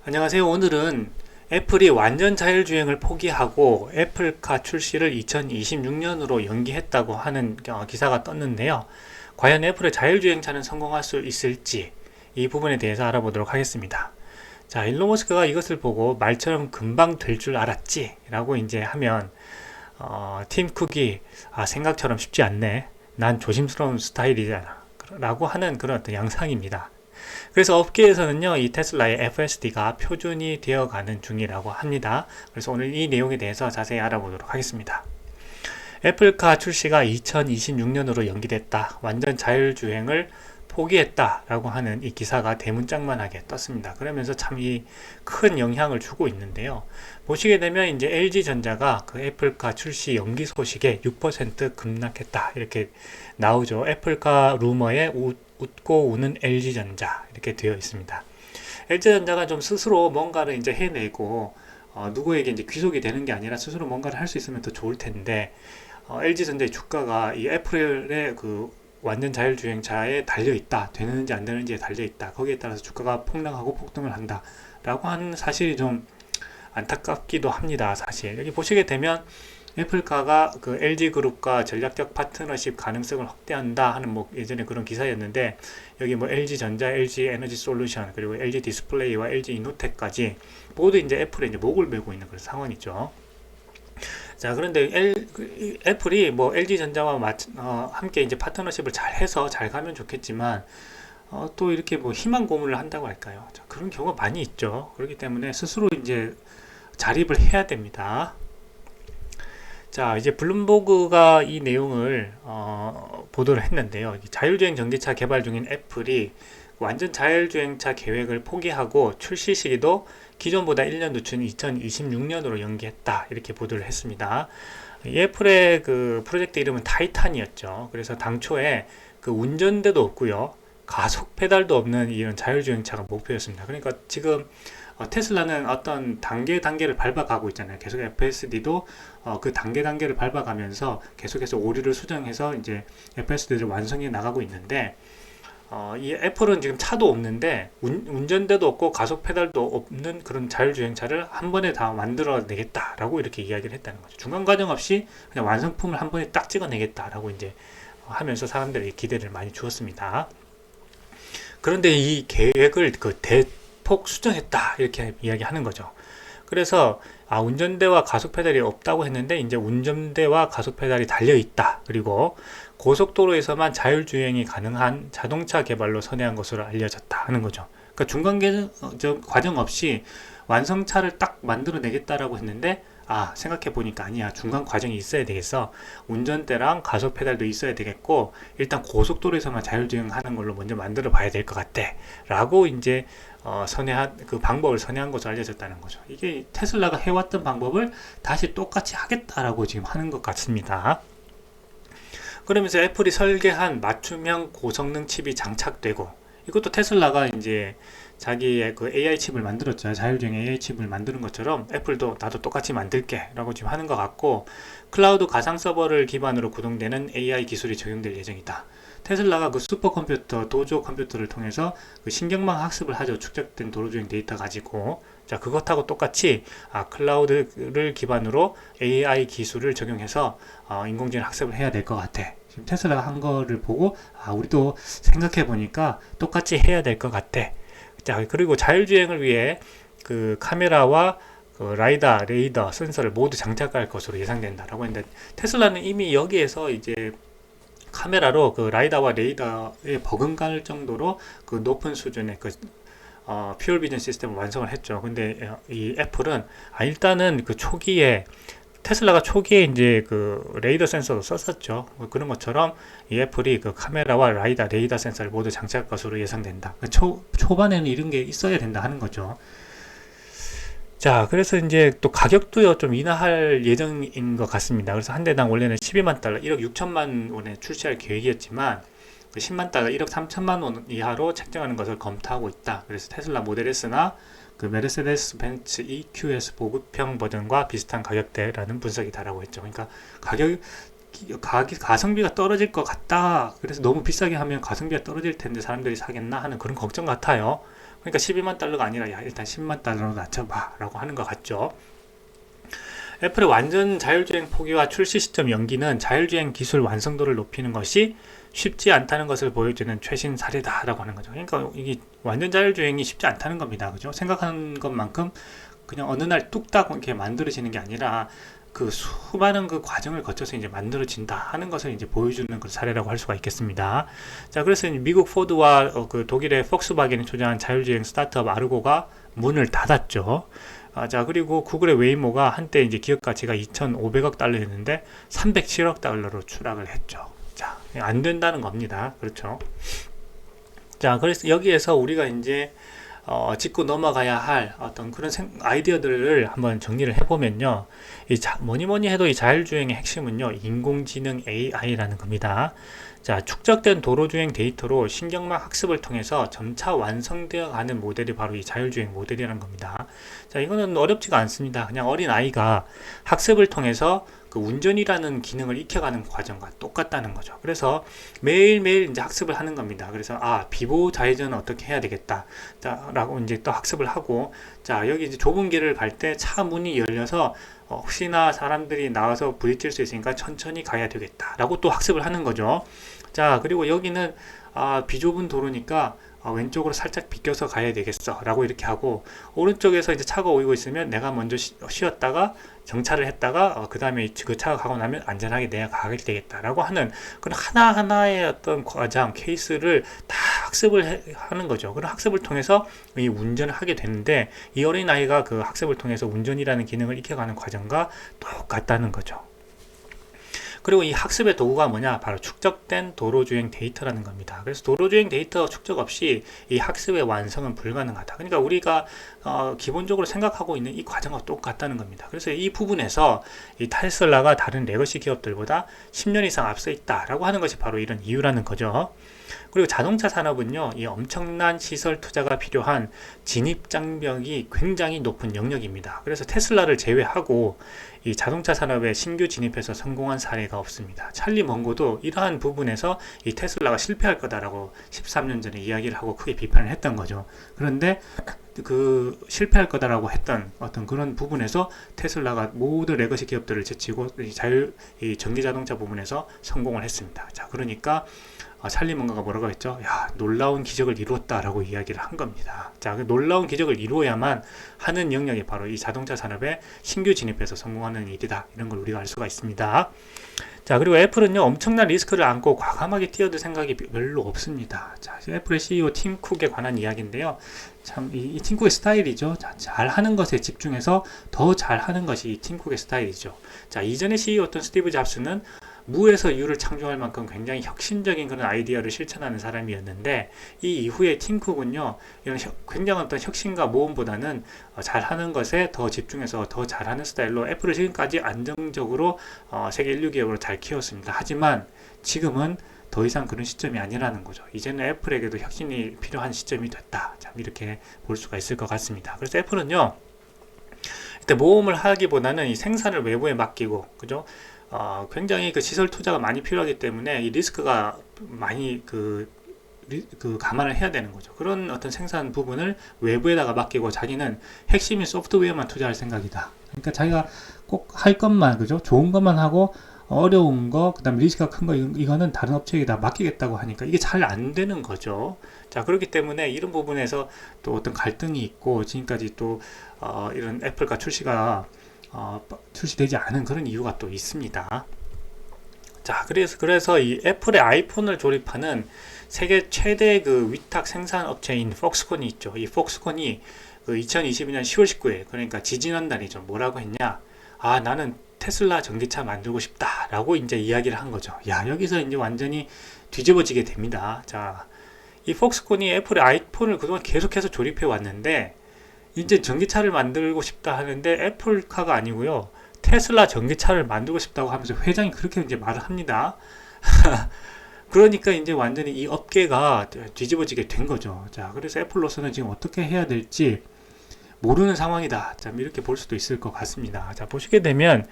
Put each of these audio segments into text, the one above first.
안녕하세요. 오늘은 애플이 완전 자율주행을 포기하고 애플카 출시를 2026년으로 연기했다고 하는 기사가 떴는데요. 과연 애플의 자율주행차는 성공할 수 있을지 이 부분에 대해서 알아보도록 하겠습니다. 자, 일론 머스크가 이것을 보고 말처럼 금방 될 줄 알았지 라고 이제 하면 팀 쿡이 생각처럼 쉽지 않네. 난 조심스러운 스타일이잖아 라고 하는 그런 어떤 양상입니다. 그래서 업계에서는요, 이 테슬라의 FSD가 표준이 되어가는 중이라고 합니다. 그래서 오늘 이 내용에 대해서 자세히 알아보도록 하겠습니다. 애플카 출시가 2026년으로 연기됐다. 완전 자율주행을 포기했다. 라고 하는 이 기사가 대문짝만하게 떴습니다. 그러면서 참 이 큰 영향을 주고 있는데요. 보시게 되면 이제 LG전자가 그 애플카 출시 연기 소식에 6% 급락했다. 이렇게 나오죠. 애플카 루머에 웃고 우는 LG전자. 이렇게 되어 있습니다. LG전자가 좀 스스로 뭔가를 이제 해내고, 누구에게 이제 귀속이 되는 게 아니라 스스로 뭔가를 할 수 있으면 더 좋을 텐데, LG전자의 주가가 이 애플의 그 완전 자율주행차에 달려있다. 되는지 안 되는지에 달려있다. 거기에 따라서 주가가 폭락하고 폭등을 한다. 라고 하는 사실이 좀 안타깝기도 합니다. 사실. 여기 보시게 되면 애플카가 그 LG그룹과 전략적 파트너십 가능성을 확대한다 하는 뭐 예전에 그런 기사였는데 여기 뭐 LG전자, LG에너지솔루션 그리고 LG디스플레이와 LG이노텍까지 모두 이제 애플에 이제 목을 메고 있는 그런 상황이죠. 자, 그런데 애플이 뭐 LG전자와 함께 이제 파트너십을 잘 해서 잘 가면 좋겠지만, 또 이렇게 뭐 희망 고문을 한다고 할까요? 자, 그런 경우가 많이 있죠. 그렇기 때문에 스스로 이제 자립을 해야 됩니다. 자, 이제 블룸버그가 이 내용을 보도를 했는데요. 자율주행 전기차 개발 중인 애플이 완전 자율주행차 계획을 포기하고 출시 시기도 기존보다 1년 늦춘 2026년으로 연기했다. 이렇게 보도를 했습니다. 이 애플의 그 프로젝트 이름은 타이탄이었죠. 그래서 당초에 그 운전대도 없고요. 가속 페달도 없는 이런 자율주행차가 목표였습니다. 그러니까 지금 테슬라는 어떤 단계를 밟아가고 있잖아요. 계속 FSD도 그 단계를 밟아가면서 계속해서 오류를 수정해서 이제 FSD를 완성해 나가고 있는데, 이 애플은 지금 차도 없는데 운전대도 없고 가속 페달도 없는 그런 자율주행차를 한 번에 다 만들어내겠다라고 이렇게 이야기를 했다는 거죠. 중간 과정 없이 그냥 완성품을 한 번에 딱 찍어내겠다라고 이제 하면서 사람들이 기대를 많이 주었습니다. 그런데 이 계획을 그 대폭 수정했다 이렇게 이야기하는 거죠. 그래서 운전대와 가속 페달이 없다고 했는데 이제 운전대와 가속 페달이 달려 있다. 그리고 고속도로에서만 자율주행이 가능한 자동차 개발로 선회한 것으로 알려졌다 하는 거죠. 그러니까 중간 과정 없이 완성차를 딱 만들어내겠다라고 했는데 생각해 보니까 아니야. 중간 과정이 있어야 되겠어. 운전대랑 가속 페달도 있어야 되겠고 일단 고속도로에서만 자율주행하는 걸로 먼저 만들어 봐야 될 것 같아. 라고 이제 선회한 그 방법을 선회한 것으로 알려졌다는 거죠. 이게 테슬라가 해왔던 방법을 다시 똑같이 하겠다라고 지금 하는 것 같습니다. 그러면서 애플이 설계한 맞춤형 고성능 칩이 장착되고 이것도 테슬라가 이제 자기의 그 AI 칩을 만들었죠. 자율주행 AI 칩을 만드는 것처럼 애플도 나도 똑같이 만들게 라고 지금 하는 것 같고 클라우드 가상 서버를 기반으로 구동되는 AI 기술이 적용될 예정이다. 테슬라가 그 슈퍼컴퓨터 도조 컴퓨터를 통해서 그 신경망 학습을 하죠. 축적된 도로주행 데이터 가지고 자 그것하고 똑같이 클라우드를 기반으로 AI 기술을 적용해서 인공지능 학습을 해야 될 것 같아. 지금 테슬라가 한 거를 보고 우리도 생각해 보니까 똑같이 해야 될 것 같아. 자 그리고 자율주행을 위해 그 카메라와 그 라이다, 레이더, 센서를 모두 장착할 것으로 예상된다라고 했는데 테슬라는 이미 여기에서 이제 카메라로 그 라이다와 레이더에 버금갈 정도로 그 높은 수준의 그 퓨어 비전 시스템을 완성을 했죠. 근데 이 애플은 일단은 그 초기에 테슬라가 초기에 이제 그 레이더 센서도 썼었죠. 그런 것처럼 이 애플이 그 카메라와 라이다, 레이더 센서를 모두 장착할 것으로 예상된다. 초반에는 이런 게 있어야 된다 하는 거죠. 자, 그래서 이제 또 가격도요, 좀 인하할 예정인 것 같습니다. 그래서 한 대당 원래는 12만 달러, 1억 6천만 원에 출시할 계획이었지만, 그 10만 달러, 1억 3천만 원 이하로 책정하는 것을 검토하고 있다. 그래서 테슬라 모델 S나 그 메르세데스 벤츠 EQS 보급형 버전과 비슷한 가격대라는 분석이다라고 했죠. 그러니까 가성비가 떨어질 것 같다. 그래서 너무 비싸게 하면 가성비가 떨어질 텐데 사람들이 사겠나 하는 그런 걱정 같아요. 그러니까 12만 달러가 아니라 야, 일단 10만 달러로 낮춰봐 라고 하는 것 같죠. 애플의 완전 자율주행 포기와 출시 시점 연기는 자율주행 기술 완성도를 높이는 것이 쉽지 않다는 것을 보여주는 최신 사례다라고 하는 거죠. 그러니까 이게 완전 자율주행이 쉽지 않다는 겁니다. 그죠? 생각하는 것만큼 그냥 어느 날 뚝딱 이렇게 만들어지는 게 아니라 그 수많은 그 과정을 거쳐서 이제 만들어진다 하는 것을 이제 보여주는 그 사례라고 할 수가 있겠습니다. 자, 그래서 미국 포드와 그 독일의 폭스바겐이 투자한 자율주행 스타트업 아르고가 문을 닫았죠. 자, 그리고 구글의 웨이모가 한때 이제 기업 가치가 2,500억 달러였는데 307억 달러로 추락을 했죠. 자, 안 된다는 겁니다. 그렇죠. 자, 그래서 여기에서 우리가 이제 짚고 넘어가야 할 어떤 그런 아이디어들을 한번 정리를 해보면요. 뭐니 해도 이 자율주행의 핵심은요, 인공지능 AI라는 겁니다. 자, 축적된 도로주행 데이터로 신경망 학습을 통해서 점차 완성되어 가는 모델이 바로 이 자율주행 모델이라는 겁니다. 자, 이거는 어렵지가 않습니다. 그냥 어린 아이가 학습을 통해서 그 운전이라는 기능을 익혀가는 과정과 똑같다는 거죠. 그래서 매일매일 이제 학습을 하는 겁니다. 그래서 비보 좌회전은 어떻게 해야 되겠다. 자, 라고 이제 또 학습을 하고, 자, 여기 이제 좁은 길을 갈 때 차 문이 열려서 혹시나 사람들이 나와서 부딪힐 수 있으니까 천천히 가야 되겠다. 라고 또 학습을 하는 거죠. 자, 그리고 여기는 비좁은 도로니까 왼쪽으로 살짝 비껴서 가야 되겠어 라고 이렇게 하고, 오른쪽에서 이제 차가 오고 있으면 내가 먼저 쉬었다가 정차를 했다가 그 다음에 그 차가 가고 나면 안전하게 내가 가게 되겠다 라고 하는 그런 하나하나의 어떤 과정 케이스를 다 학습을 하는 거죠. 그런 학습을 통해서 이 운전을 하게 되는데, 이 어린아이가 그 학습을 통해서 운전이라는 기능을 익혀가는 과정과 똑같다는 거죠. 그리고 이 학습의 도구가 뭐냐? 바로 축적된 도로주행 데이터라는 겁니다. 그래서 도로주행 데이터 축적 없이 이 학습의 완성은 불가능하다. 그러니까 우리가 기본적으로 생각하고 있는 이 과정과 똑같다는 겁니다. 그래서 이 부분에서 이 테슬라가 다른 레거시 기업들보다 10년 이상 앞서 있다라고 하는 것이 바로 이런 이유라는 거죠. 그리고 자동차 산업은요, 이 엄청난 시설 투자가 필요한 진입 장벽이 굉장히 높은 영역입니다. 그래서 테슬라를 제외하고 이 자동차 산업에 신규 진입해서 성공한 사례가 없습니다. 찰리 먼고도 이러한 부분에서 이 테슬라가 실패할 거다라고 13년 전에 이야기를 하고 크게 비판을 했던 거죠. 그런데 그 실패할 거다라고 했던 어떤 그런 부분에서 테슬라가 모든 레거시 기업들을 제치고 이 전기 자동차 부분에서 성공을 했습니다. 자, 그러니까 찰리 먼거가 뭐라고 했죠? 야, 놀라운 기적을 이루었다라고 이야기를 한 겁니다. 자, 그 놀라운 기적을 이루어야만 하는 영역이 바로 이 자동차 산업에 신규 진입해서 성공하는 일이다. 이런 걸 우리가 알 수가 있습니다. 자, 그리고 애플은요, 엄청난 리스크를 안고 과감하게 뛰어들 생각이 별로 없습니다. 자, 애플의 CEO 팀 쿡에 관한 이야기인데요. 참, 이 팀 쿡의 스타일이죠. 자, 잘하는 것에 집중해서 더 잘하는 것이 이 팀 쿡의 스타일이죠. 자, 이전에 CEO였던 스티브 잡스는 무에서 유를 창조할 만큼 굉장히 혁신적인 그런 아이디어를 실천하는 사람이었는데, 이 이후에 팀 쿡은요, 이런 굉장한 어떤 혁신과 모험보다는 잘하는 것에 더 집중해서 더 잘하는 스타일로 애플을 지금까지 안정적으로 세계 인류 기업으로 잘 키웠습니다. 하지만 지금은 더 이상 그런 시점이 아니라는 거죠. 이제는 애플에게도 혁신이 필요한 시점이 됐다. 참 이렇게 볼 수가 있을 것 같습니다. 그래서 애플은요, 이때 모험을 하기보다는 이 생산을 외부에 맡기고, 그죠? 굉장히 그 시설 투자가 많이 필요하기 때문에 이 리스크가 많이 감안을 해야 되는 거죠. 그런 어떤 생산 부분을 외부에다가 맡기고 자기는 핵심인 소프트웨어만 투자할 생각이다. 그러니까 자기가 꼭 할 것만, 그죠? 좋은 것만 하고 어려운 거, 그 다음에 리스크가 큰 거, 이거는 다른 업체에다 맡기겠다고 하니까 이게 잘 안 되는 거죠. 자, 그렇기 때문에 이런 부분에서 또 어떤 갈등이 있고, 지금까지 또 이런 애플과 출시가 출시되지 않은 그런 이유가 또 있습니다. 자, 그래서 이 애플의 아이폰을 조립하는 세계 최대 그 위탁 생산 업체인 폭스콘이 있죠. 이 폭스콘이 그 2022년 10월 19일, 그러니까 지지난달이죠. 뭐라고 했냐? 나는 테슬라 전기차 만들고 싶다 라고 이제 이야기를 한 거죠. 야, 여기서 이제 완전히 뒤집어지게 됩니다. 자, 이 폭스콘이 애플의 아이폰을 그동안 계속해서 조립해 왔는데, 이제 전기차를 만들고 싶다 하는데 애플카가 아니고요, 테슬라 전기차를 만들고 싶다고 하면서 회장이 그렇게 이제 말을 합니다. 그러니까 이제 완전히 이 업계가 뒤집어지게 된 거죠. 자, 그래서 애플로서는 지금 어떻게 해야 될지 모르는 상황이다. 자, 이렇게 볼 수도 있을 것 같습니다. 자, 보시게 되면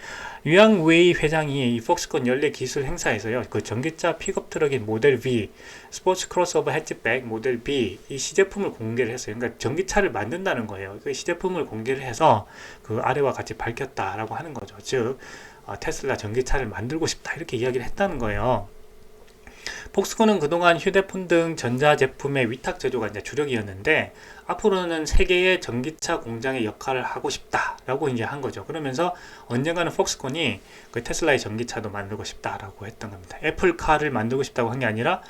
유양 웨이 회장이 이 폭스콘 연례 기술 행사에서요, 그 전기차 픽업 트럭인 모델 V, 스포츠 크로스오버 해치백 모델 B 이 시제품을 공개를 했어요. 그러니까 전기차를 만든다는 거예요. 그 시제품을 공개를 해서 그 아래와 같이 밝혔다라고 하는 거죠. 즉 테슬라 전기차를 만들고 싶다 이렇게 이야기를 했다는 거예요. 폭스콘은 그동안 휴대폰 등 전자제품의 위탁 제조가 이제 주력이었는데 앞으로는 세계의 전기차 공장의 역할을 하고 싶다라고 이제 한 거죠. 그러면서 언젠가는 폭스콘이 그 테슬라의 전기차도 만들고 싶다라고 했던 겁니다. 애플카를 만들고 싶다고 한 게 아니라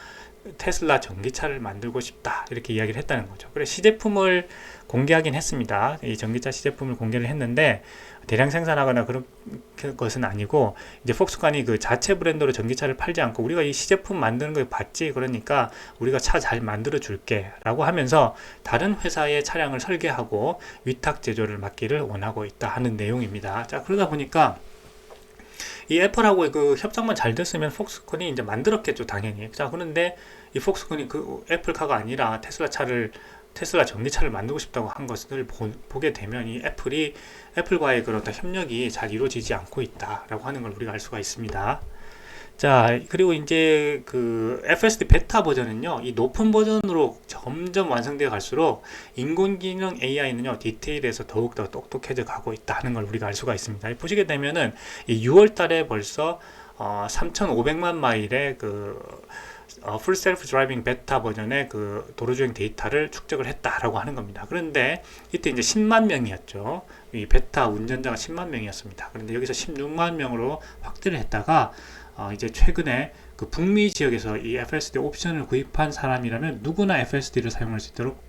테슬라 전기차를 만들고 싶다 이렇게 이야기를 했다는 거죠. 그래서 시제품을 공개하긴 했습니다. 이 전기차 시제품을 공개를 했는데 대량 생산하거나 그런 것은 아니고 이제 폭스콘이 그 자체 브랜드로 전기차를 팔지 않고 우리가 이 시제품 만드는 걸 봤지, 그러니까 우리가 차 잘 만들어 줄게 라고 하면서 다른 회사의 차량을 설계하고 위탁 제조를 맡기를 원하고 있다 하는 내용입니다. 자, 그러다 보니까 이 애플하고 그 협상만 잘 됐으면 폭스콘이 이제 만들었겠죠, 당연히. 자, 그런데 이 폭스콘이 그 애플카가 아니라 테슬라 전기차를 만들고 싶다고 한 것을 보게 되면 이 애플과의 그런 협력이 잘 이루어지지 않고 있다라고 하는 걸 우리가 알 수가 있습니다. 자, 그리고 이제 그 FSD 베타 버전은요, 이 높은 버전으로 점점 완성되어 갈수록 인공지능 AI는요, 디테일에서 더욱더 똑똑해져 가고 있다는 걸 우리가 알 수가 있습니다. 보시게 되면은 이 6월 달에 벌써 3,500만 마일의 그 풀 셀프 드라이빙 베타 버전의 그 도로주행 데이터를 축적을 했다라고 하는 겁니다. 그런데 이때 이제 10만 명이었죠. 이 베타 운전자가 10만 명이었습니다. 그런데 여기서 16만 명으로 확대를 했다가 이제 최근에 그 북미 지역에서 이 FSD 옵션을 구입한 사람이라면 누구나 FSD를 사용할 수 있도록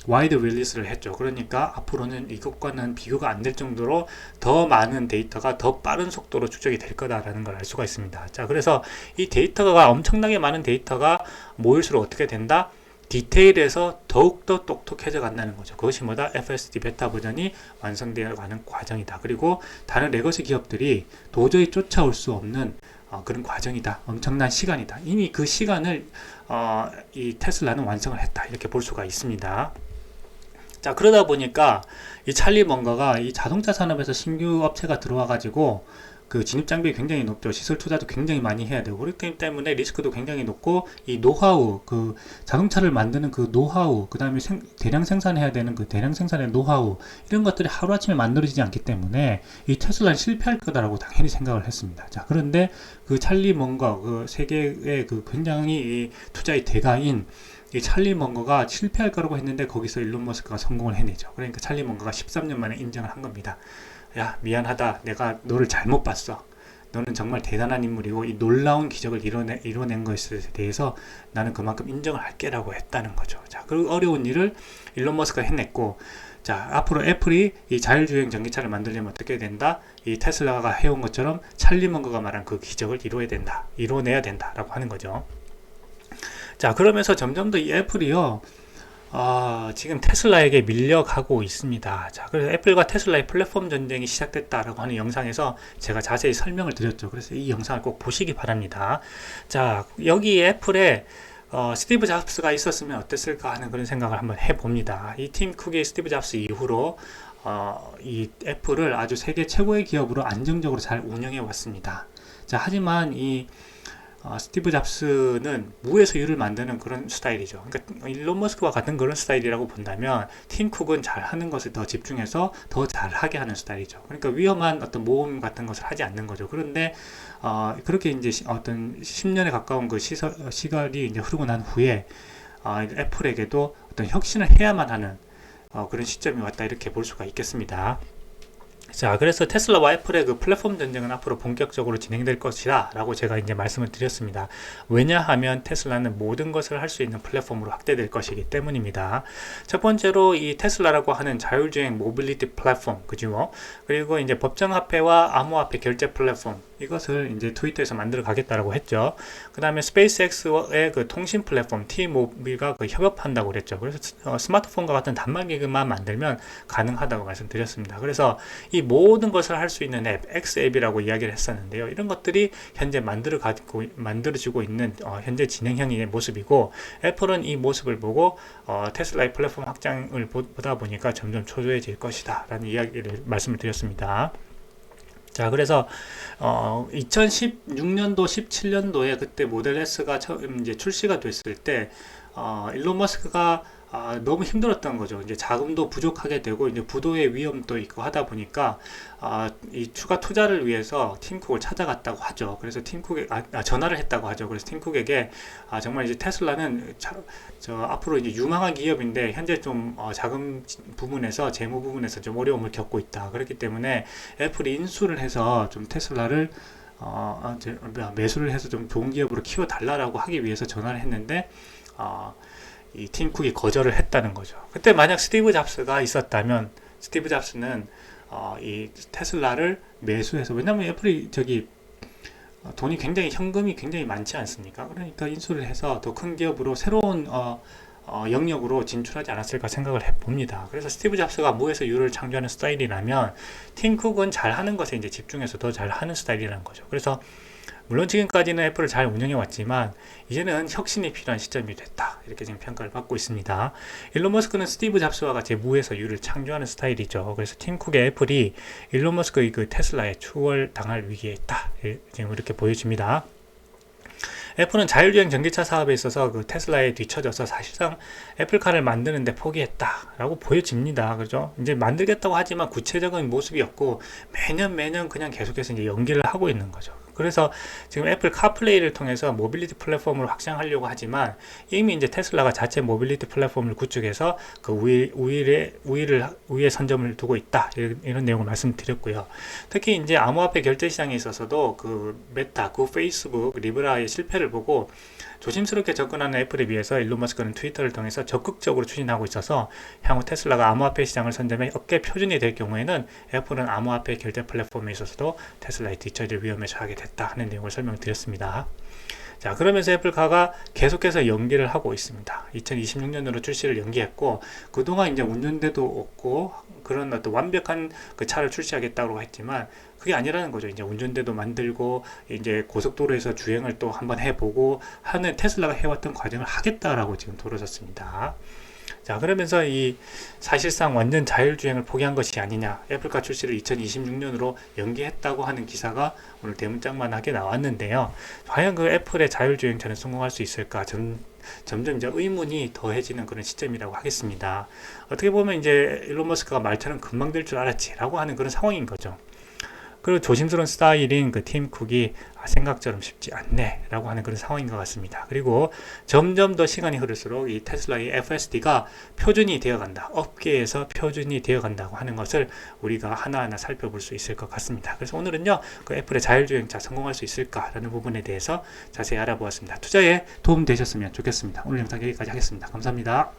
와이드 릴리스를 했죠. 그러니까 앞으로는 이것과는 비교가 안 될 정도로 더 많은 데이터가 더 빠른 속도로 축적이 될 거다라는 걸 알 수가 있습니다. 자, 그래서 이 데이터가 엄청나게 많은 데이터가 모일수록 어떻게 된다? 디테일에서 더욱더 똑똑해져 간다는 거죠. 그것이 뭐다? FSD 베타 버전이 완성되어 가는 과정이다. 그리고 다른 레거시 기업들이 도저히 쫓아올 수 없는 그런 과정이다. 엄청난 시간이다. 이미 그 시간을 이 테슬라는 완성을 했다. 이렇게 볼 수가 있습니다. 자, 그러다 보니까 이 찰리 먼거가 이 자동차 산업에서 신규 업체가 들어와 가지고 그 진입 장벽이 굉장히 높죠. 시설 투자도 굉장히 많이 해야 되고, 그렇기 때문에 리스크도 굉장히 높고, 이 노하우, 그 자동차를 만드는 그 노하우, 그 다음에 대량 생산해야 되는 그 대량 생산의 노하우, 이런 것들이 하루아침에 만들어지지 않기 때문에 이 테슬라는 실패할 거다라고 당연히 생각을 했습니다. 자, 그런데 그 찰리 먼거, 그 세계의 그 굉장히 이 투자의 대가인 이 찰리 먼거가 실패할 거라고 했는데 거기서 일론 머스크가 성공을 해내죠. 그러니까 찰리 먼거가 13년 만에 인정을 한 겁니다. 야, 미안하다. 내가 너를 잘못 봤어. 너는 정말 대단한 인물이고 이 놀라운 기적을 이뤄낸 것에 대해서 나는 그만큼 인정을 할게라고 했다는 거죠. 자, 그 어려운 일을 일론 머스크가 해냈고, 자, 앞으로 애플이 이 자율주행 전기차를 만들려면 어떻게 된다? 이 테슬라가 해온 것처럼 찰리 먼거가 말한 그 기적을 이뤄내야 된다라고 하는 거죠. 자, 그러면서 점점 더 이 애플이요, 지금 테슬라에게 밀려가고 있습니다. 자, 그래서 애플과 테슬라의 플랫폼 전쟁이 시작됐다라고 하는 영상에서 제가 자세히 설명을 드렸죠. 그래서 이 영상을 꼭 보시기 바랍니다. 자, 여기 애플에 스티브 잡스가 있었으면 어땠을까 하는 그런 생각을 한번 해봅니다. 이 팀 쿡의 스티브 잡스 이후로 이 애플을 아주 세계 최고의 기업으로 안정적으로 잘 운영해 왔습니다. 자, 하지만 이 스티브 잡스는 무에서 유를 만드는 그런 스타일이죠. 그러니까 일론 머스크와 같은 그런 스타일이라고 본다면 팀 쿡은 잘하는 것에 더 집중해서 더 잘하게 하는 스타일이죠. 그러니까 위험한 어떤 모험 같은 것을 하지 않는 거죠. 그런데 그렇게 이제 어떤 10년에 가까운 그 시간이 이제 흐르고 난 후에 애플에게도 어떤 혁신을 해야만 하는 그런 시점이 왔다 이렇게 볼 수가 있겠습니다. 자, 그래서 테슬라와 애플의 그 플랫폼 전쟁은 앞으로 본격적으로 진행될 것이다 라고 제가 이제 말씀을 드렸습니다. 왜냐하면 테슬라는 모든 것을 할 수 있는 플랫폼으로 확대될 것이기 때문입니다. 첫 번째로 이 테슬라라고 하는 자율주행 모빌리티 플랫폼, 그죠? 그리고 이제 법정화폐와 암호화폐 결제 플랫폼, 이것을 이제 트위터에서 만들어 가겠다라고 했죠. 그 다음에 스페이스X의 그 통신 플랫폼 T-Mobile과 그 협업한다고 그랬죠. 그래서 스마트폰과 같은 단말기만 만들면 가능하다고 말씀드렸습니다. 그래서 이 모든 것을 할 수 있는 앱, X앱이라고 이야기를 했었는데요. 이런 것들이 현재 만들어지고 있는 현재 진행형의 모습이고, 애플은 이 모습을 보고 테슬라의 플랫폼 확장을 보다 보니까 점점 초조해질 것이다 라는 이야기를 말씀을 드렸습니다. 자, 그래서 2016년도 17년도에 그때 모델 S가 처음 이제 출시가 됐을 때 일론 머스크가 너무 힘들었던 거죠. 이제 자금도 부족하게 되고 이제 부도의 위험도 있고 하다 보니까 이 추가 투자를 위해서 팀쿡을 찾아갔다고 하죠. 그래서 팀쿡에 전화를 했다고 하죠. 그래서 팀쿡에게 정말 이제 테슬라는 앞으로 이제 유망한 기업인데 현재 좀 자금 부분에서 재무 부분에서 좀 어려움을 겪고 있다. 그렇기 때문에 애플이 인수를 해서 좀 테슬라를 매수를 해서 좀 좋은 기업으로 키워달라고 하기 위해서 전화를 했는데 이 팀쿡이 거절을 했다는 거죠. 그때 만약 스티브 잡스가 있었다면 스티브 잡스는 이 테슬라를 매수해서, 왜냐면 애플이 돈이 굉장히 현금이 굉장히 많지 않습니까? 그러니까 인수를 해서 더 큰 기업으로 새로운 영역으로 진출하지 않았을까 생각을 해봅니다. 그래서 스티브 잡스가 무에서 유를 창조하는 스타일이라면 팀쿡은 잘하는 것에 이제 집중해서 더 잘하는 스타일이라는 거죠. 그래서 물론 지금까지는 애플을 잘 운영해 왔지만 이제는 혁신이 필요한 시점이 됐다, 이렇게 지금 평가를 받고 있습니다. 일론 머스크는 스티브 잡스와 같이 무에서 유를 창조하는 스타일이죠. 그래서 팀쿡의 애플이 일론 머스크의 그 테슬라에 추월당할 위기에 있다, 지금 이렇게 보여집니다. 애플은 자율주행 전기차 사업에 있어서 그 테슬라에 뒤처져서 사실상 애플카를 만드는데 포기했다라고 보여집니다. 그죠? 이제 만들겠다고 하지만 구체적인 모습이 없고 매년 그냥 계속해서 이제 연기를 하고 있는 거죠. 그래서 지금 애플 카플레이를 통해서 모빌리티 플랫폼을 확장하려고 하지만 이미 이제 테슬라가 자체 모빌리티 플랫폼을 구축해서 그 우위에 선점을 두고 있다, 이런 내용을 말씀드렸고요. 특히 이제 암호화폐 결제 시장에 있어서도 그 메타, 그 페이스북, 리브라의 실패를 보고 조심스럽게 접근하는 애플에 비해서 일론 머스크는 트위터를 통해서 적극적으로 추진하고 있어서 향후 테슬라가 암호화폐 시장을 선점해 업계 표준이 될 경우에는 애플은 암호화폐 결제 플랫폼에 있어서도 테슬라에 뒤처질 위험에 처하게 됐다 하는 내용을 설명드렸습니다. 자, 그러면서 애플카가 계속해서 연기를 하고 있습니다. 2026년으로 출시를 연기했고, 그동안 이제 운전대도 없고 그런 어떤 완벽한 그 차를 출시하겠다고 했지만 그게 아니라는 거죠. 이제 운전대도 만들고 이제 고속도로에서 주행을 또 한번 해보고 하는 테슬라가 해왔던 과정을 하겠다라고 지금 돌아섰습니다. 자, 그러면서 이 사실상 완전 자율주행을 포기한 것이 아니냐, 애플카 출시를 2026년으로 연기했다고 하는 기사가 오늘 대문짝만하게 나왔는데요. 과연 그 애플의 자율주행차는 성공할 수 있을까? 점점 이제 의문이 더해지는 그런 시점이라고 하겠습니다. 어떻게 보면 이제 일론 머스크가 말처럼 금방 될 줄 알았지라고 하는 그런 상황인 거죠. 그리고 조심스러운 스타일인 그 팀 쿡이 생각처럼 쉽지 않네 라고 하는 그런 상황인 것 같습니다. 그리고 점점 더 시간이 흐를수록 이 테슬라의 FSD가 표준이 되어간다, 업계에서 표준이 되어간다고 하는 것을 우리가 하나하나 살펴볼 수 있을 것 같습니다. 그래서 오늘은요, 그 애플의 자율주행차 성공할 수 있을까라는 부분에 대해서 자세히 알아보았습니다. 투자에 도움 되셨으면 좋겠습니다. 오늘 영상 여기까지 하겠습니다. 감사합니다.